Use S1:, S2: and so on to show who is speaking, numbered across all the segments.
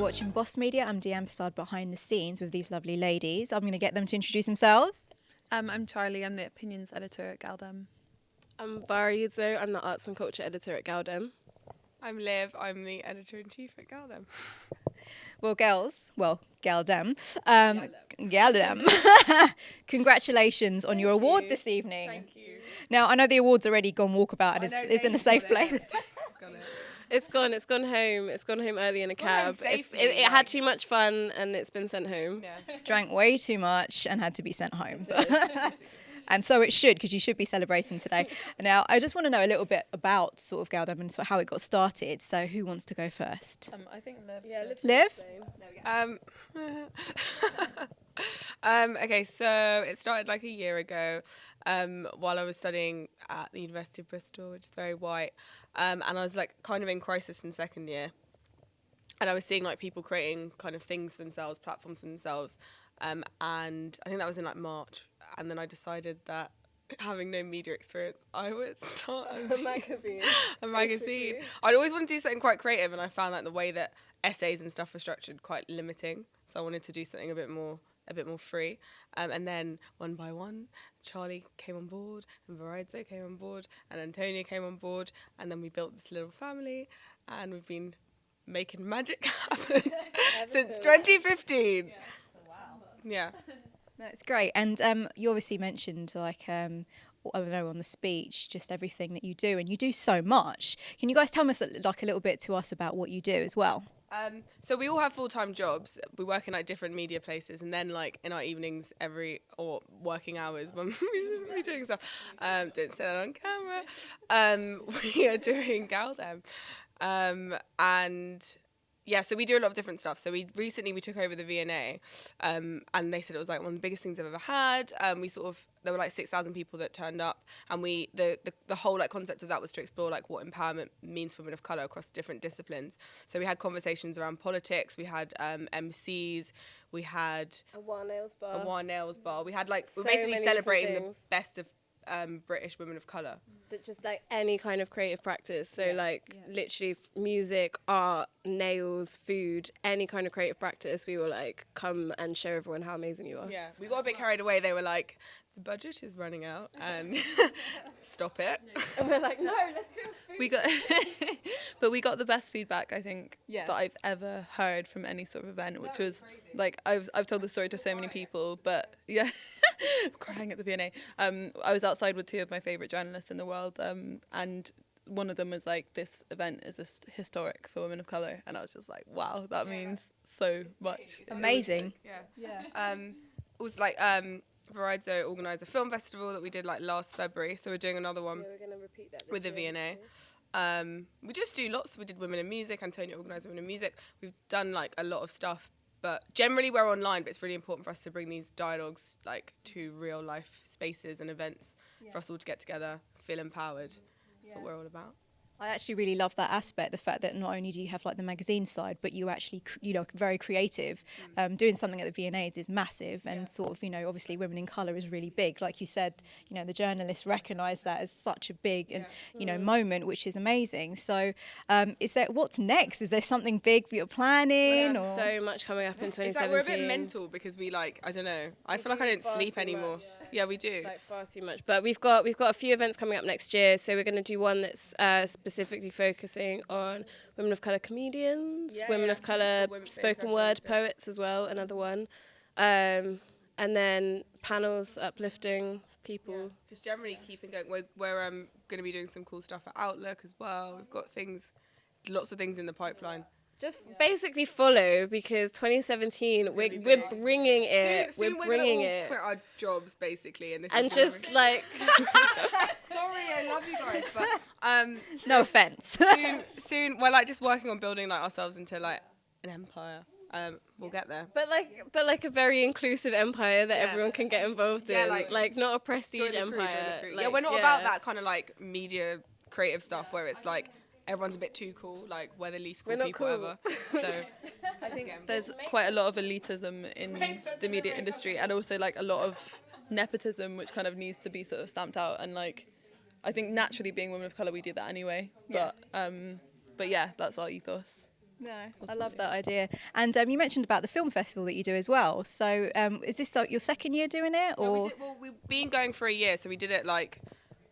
S1: watching Boss Media. I'm Dianne, starred behind the scenes with these lovely ladies. I'm going to get them to introduce themselves.
S2: I'm Charlie. I'm the opinions editor at Galdem.
S3: I'm Varizo. I'm the arts and culture editor at Galdem.
S4: I'm Liv. I'm the editor-in-chief at Galdem.
S1: Well, girls, Galdem. Galdem. Congratulations on your award this evening.
S4: Thank you.
S1: Now, I know the award's already gone walkabout and it's in a safe place.
S3: It's gone home. It's gone home early in a cab.
S4: safely,
S3: It had too much fun and it's been sent home.
S4: Yeah.
S1: Drank way too much and had to be sent home. And so it should, because you should be celebrating today. Now, I just want to know a little bit about sort of Galdem and sort of how it got started. So who wants to go first?
S2: I think Liv.
S3: Yeah,
S1: Liv?
S4: Okay, so it started like a year ago while I was studying at the University of Bristol, which is very white. And I was like kind of in crisis in second year. And I was seeing like people creating kind of things for themselves, platforms for themselves. And I think that was in like March. And then I decided that having no media experience, I would start
S3: a magazine.
S4: a magazine. I'd always wanted to do something quite creative, and I found like the way that essays and stuff were structured quite limiting. So I wanted to do something a bit more free. And then one by one, Charlie came on board, and Varizo came on board, and Antonia came on board, and then we built this little family, and we've been making magic happen since 2015. Yeah.
S1: That's great. And you obviously mentioned, like, I don't know, on the speech, just everything that you do. And you do so much. Can you guys tell us, like, a little bit to us about what you do as well?
S4: So we all have full-time jobs. We work in like different media places, and then like in our evenings or working hours when we're doing stuff, don't say that on camera, we are doing Galdem. And yeah, so we do a lot of different stuff. So we recently took over the V&A, and they said it was like one of the biggest things they've ever had. There were like 6,000 people that turned up, and the whole like concept of that was to explore like what empowerment means for women of colour across different disciplines. So we had conversations around politics, we had MCs, we had
S3: A War
S4: nails bar. We had like
S3: So
S4: we're basically
S3: many
S4: celebrating
S3: different
S4: the best of British women of colour.
S3: That just like any kind of creative practice. So literally music, art, nails, food, any kind of creative practice. We were like, come and show everyone how amazing you are.
S4: Yeah, we got a bit carried away. They were like, the budget is running out, and stop it.
S3: And we're like, no, let's do a food.
S2: We got the best feedback I think
S1: Yeah.
S2: that I've ever heard from any sort of event, which was like I've told the story to so many people, but yeah, crying at the V&A. I was outside with two of my favourite journalists in the world, and one of them was like, "This event is just historic for women of colour," and I was just like, "Wow, that means so much."
S1: Amazing.
S4: Yeah. It was like Varizo organised a film festival that we did like last February, so we're doing another one
S3: We're gonna repeat that
S4: with the V&A. We just do lots. We did Women in Music. Antonia organised Women in Music. We've done like a lot of stuff, but generally we're online. But it's really important for us to bring these dialogues like to real life spaces and events for us all to get together, feel empowered. That's what we're all about.
S1: I actually really love that aspect, the fact that not only do you have like the magazine side, but you actually, very creative. Doing something at the V&As is massive, and sort of, obviously women in colour is really big. Like you said, the journalists recognise that as such a big and, moment, which is amazing. So what's next? Is there something big that you're planning?
S3: We have so much coming up in 2017.
S4: It's like we're a bit mental because we like, I don't know, I feel like I don't sleep anymore. Yeah, we do.
S3: Like far too much. But we've got a few events coming up next year. So we're going to do one that's specifically focusing on women of colour comedians, women of colour spoken word poets as well, another one. And then panels uplifting people.
S4: Yeah. Just generally keeping going. We're going to be doing some cool stuff at Outlook as well. We've got lots of things in the pipeline.
S3: Just basically follow, because 2017 we're bringing it.
S4: Soon
S3: we're bringing
S4: gonna all
S3: it.
S4: quit our jobs basically, and
S3: Just like
S4: sorry, I love you guys, but
S1: No offence.
S4: soon we're like just working on building like ourselves into like an empire. We'll get there.
S3: But like a very inclusive empire that everyone can get involved in. Like not a prestige empire.
S4: Yeah, we're not about that kind of like media creative stuff where it's like everyone's a bit too cool, like we're the least cool people ever. So
S2: I think there's quite a lot of elitism in the media industry, and also like a lot of nepotism, which kind of needs to be sort of stamped out. And like, I think naturally being women of colour, we do that anyway. But yeah, that's our ethos.
S1: No, I love that idea. And you mentioned about the film festival that you do as well. So is this like your second year doing it, or?
S4: We've been going for a year, so we did it like,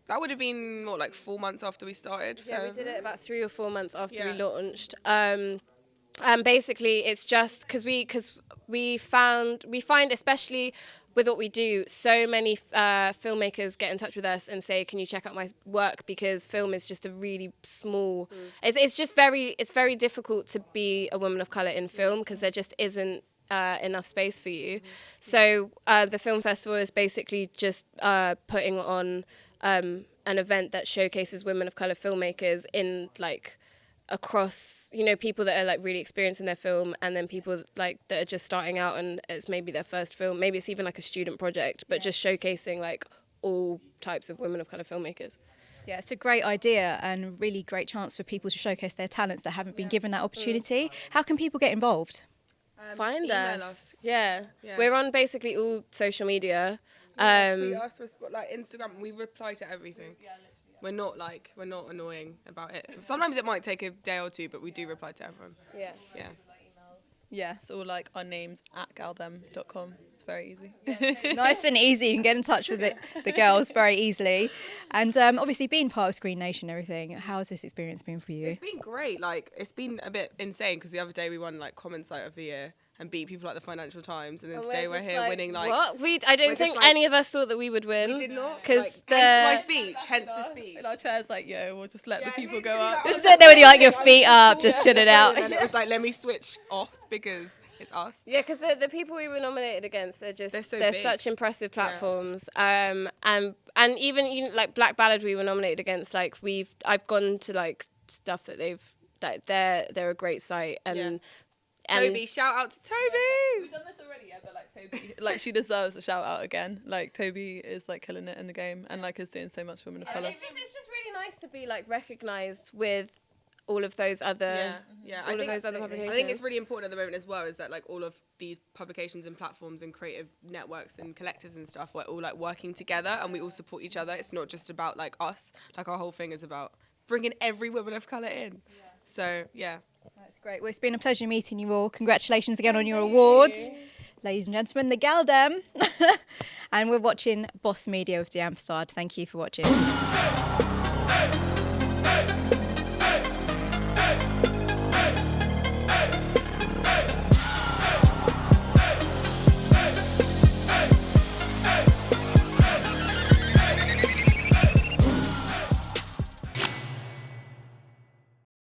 S4: that would have been what, like 4 months after we started.
S3: Yeah, we did it about 3 or 4 months after we
S4: Yeah.
S3: launched. And basically, it's just because we find, especially with what we do, so many filmmakers get in touch with us and say, "Can you check out my work?" Because film is just a really small. It's very difficult to be a woman of color in film because there just isn't enough space for you. So the film festival is basically just putting on an event that showcases women of color filmmakers in like across, people that are like really experienced in their film, and then people like that are just starting out and it's maybe their first film, maybe it's even like a student project, but just showcasing like all types of women of color filmmakers.
S1: Yeah, it's a great idea and really great chance for people to showcase their talents that haven't been given that opportunity. How can people get involved?
S3: Find
S4: email
S3: us. Yeah.
S4: Yeah.
S3: We're on basically all social media.
S4: Tweet us, like Instagram, we reply to everything. We're not annoying about it. Sometimes it might take a day or two, but we do reply to everyone.
S3: Yeah.
S4: Yeah.
S1: Yeah.
S2: It's all like our names at galdem.com. It's very easy.
S1: Nice and easy. You can get in touch with the girls very easily. And obviously being part of Screen Nation and everything, how has this experience been for you?
S4: It's been great. Like, it's been a bit insane because the other day we won like Comment Site of the Year and beat people like the Financial Times, and then today we're here winning like.
S3: What? I don't think any of us thought that we would win.
S4: We did not.
S3: Because
S4: hence my speech. Hence the speech.
S2: And our chair's like, we'll just let the people go up.
S1: Just sitting there with like your feet up, just chilling out.
S4: And it was like, let me switch off because it's us.
S3: Yeah, because the people we were nominated against are just
S4: They're
S3: they're
S4: big.
S3: such impressive platforms. And even like Black Ballad we were nominated against. Like I've gone to like stuff that they're a great site and.
S4: Toby, shout out to Toby.
S2: We've done this already, but like Toby, like she deserves a shout out again. Like Toby is like killing it in the game and like is doing so much for women of colour.
S3: It's just really nice to be like recognised with all of those other
S4: I
S3: those other publications.
S4: think it's really important at the moment as well is that like all of these publications and platforms and creative networks and collectives and stuff, we're all like working together and we all support each other. It's not just about like us. Like our whole thing is about bringing every woman of colour in. So yeah.
S1: That's great. Well, it's been a pleasure meeting you all. Congratulations again on your awards. Ladies and gentlemen, the Galdem. And we're watching Boss Media with Dianne. Thank you for watching.